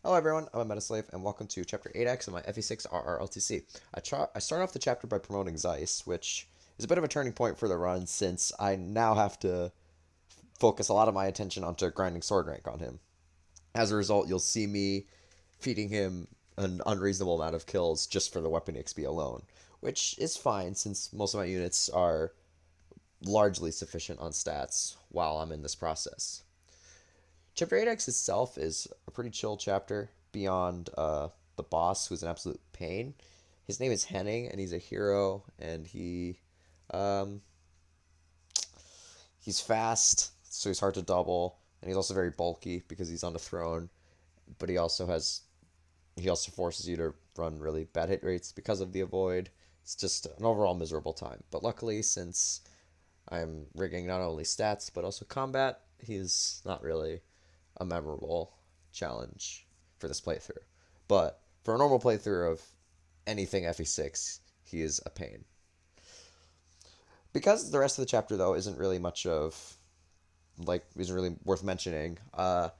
Hello everyone, I'm a Metaslave, and welcome to Chapter 8X of my FE6 RR LTC. I start off the chapter by promoting Zeiss, which is a bit of a turning point for the run since I now have to focus a lot of my attention onto grinding sword rank on him. As a result, you'll see me feeding him an unreasonable amount of kills just for the weapon XP alone, which is fine since most of my units are largely sufficient on stats while I'm in this process. Chapter 8X itself is a pretty chill chapter beyond the boss, who's an absolute pain. His name is Henning, and he's a hero, and um, he's fast, so he's hard to double, and he's also very bulky because he's on the throne. But he also forces you to run really bad hit rates because of the avoid. It's just an overall miserable time. But luckily, since I'm rigging not only stats but also combat, he's not really a memorable challenge for this playthrough. But for a normal playthrough of anything FE6, he is a pain. Because the rest of the chapter though isn't really worth mentioning. And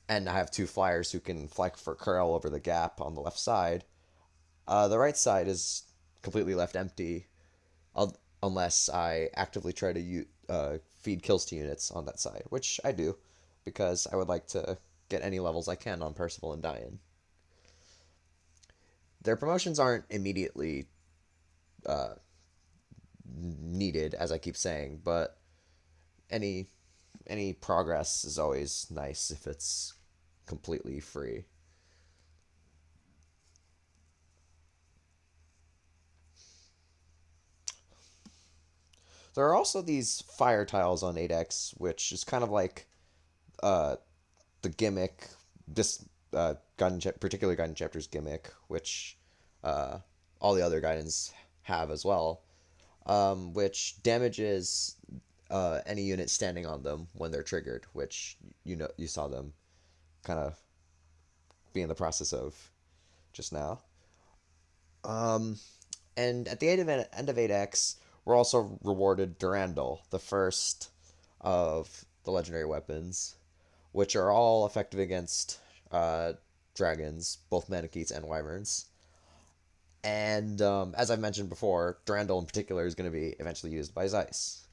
I have two flyers who can fly for Karel over the gap on the left side. The right side is completely left empty, unless I actively try to feed kills to units on that side, which I do, because I would like to get any levels I can on Percival and Diane. Their promotions aren't immediately uh, needed, as I keep saying, but any any progress is always nice if it's completely free. There are also these fire tiles on 8X, which is kind of like uh, the gimmick, this particular Gaiden chapter's gimmick, which uh, all the other Gaidens have as well, which damages any unit standing on them when they're triggered, which you saw them kind of be in the process of just now. Um, and at the end of 8X, we're also rewarded Durandal, the first of the legendary weapons, which are all effective against dragons, both Manakits and Wyverns. And as I've mentioned before, Durandal in particular is going to be eventually used by Zeiss.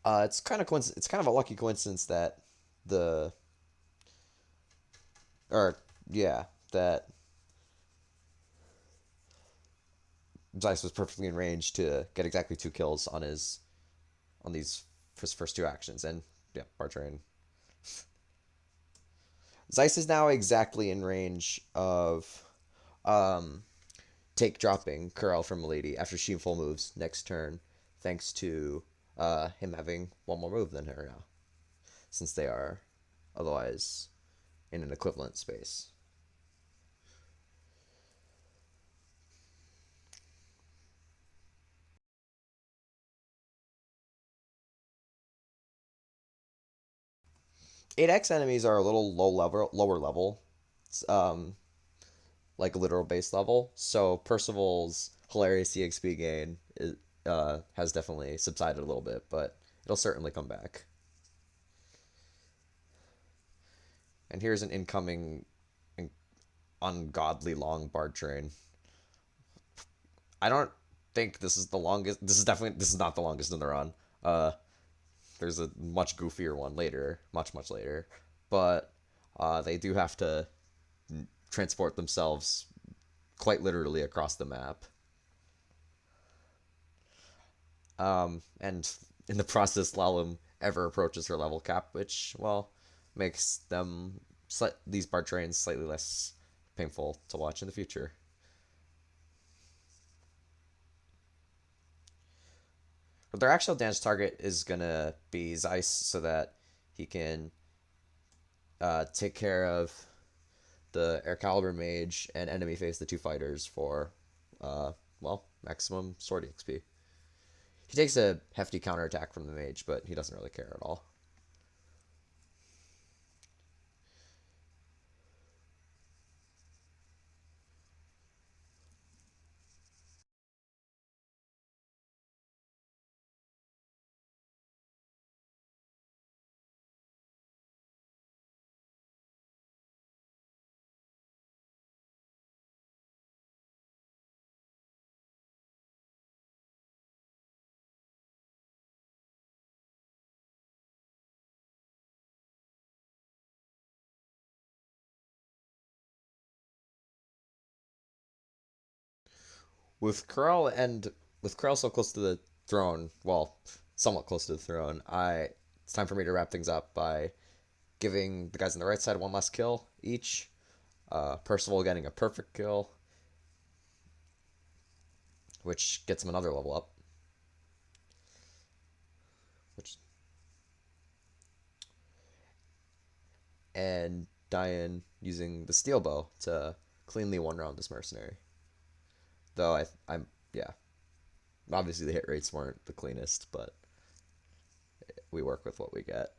It's kind of a lucky coincidence that the or yeah that Zeiss was perfectly in range to get exactly two kills on his first two actions, and yeah, Bartrain. Zeiss is now exactly in range of um, take dropping Karel from Milady after she full moves next turn, thanks to him having one more move than her now, since they are otherwise in an equivalent space. 8X enemies are a little lower level, um, like literal base level. So Percival's hilarious EXP gain has definitely subsided a little bit, but it'll certainly come back. And here's an incoming ungodly long bard train. I don't think this is the longest. This is not the longest in the run. Uh, there's a much goofier one later, much later, but they do have to transport themselves quite literally across the map. And in the process, Lalum ever approaches her level cap, which, well, makes these bard trains slightly less painful to watch in the future. But their actual dance target is gonna be Zeiss, so that he can take care of the Air Caliber Mage and enemy face the two fighters for, maximum sword XP. He takes a hefty counterattack from the Mage, but he doesn't really care at all. with Karel and with Karel so close to the throne, well, somewhat close to the throne, it's time for me to wrap things up by giving the guys on the right side one last kill each. Percival getting a perfect kill, which gets him another level up. Which and Diane using the steel bow to cleanly one round this mercenary. Though I'm yeah, obviously the hit rates weren't the cleanest, but we work with what we get.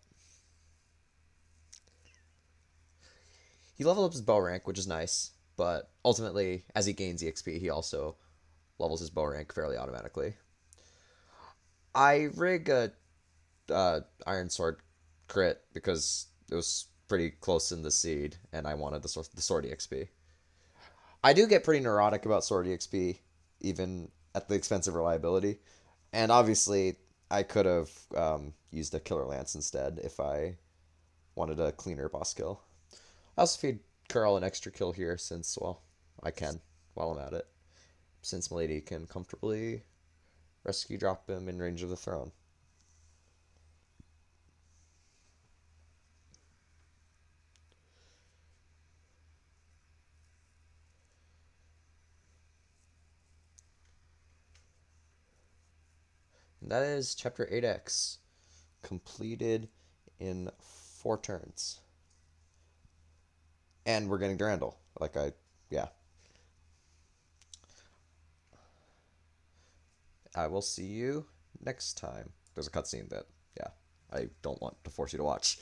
He leveled up his bow rank, which is nice, but ultimately, as he gains EXP, he also levels his bow rank fairly automatically. I rig a Iron Sword crit because it was pretty close in the seed, and I wanted the sword EXP. I do get pretty neurotic about sword EXP, even at the expense of reliability, and obviously I could have used a Killer Lance instead if I wanted a cleaner boss kill. I also feed Karel an extra kill here since, well, I can while I'm at it. Since Milady can comfortably rescue drop him in range of the throne. And that is Chapter 8X, completed in 4 turns. And we're getting Durandal. Yeah. I will see you next time. There's a cutscene that, yeah, I don't want to force you to watch.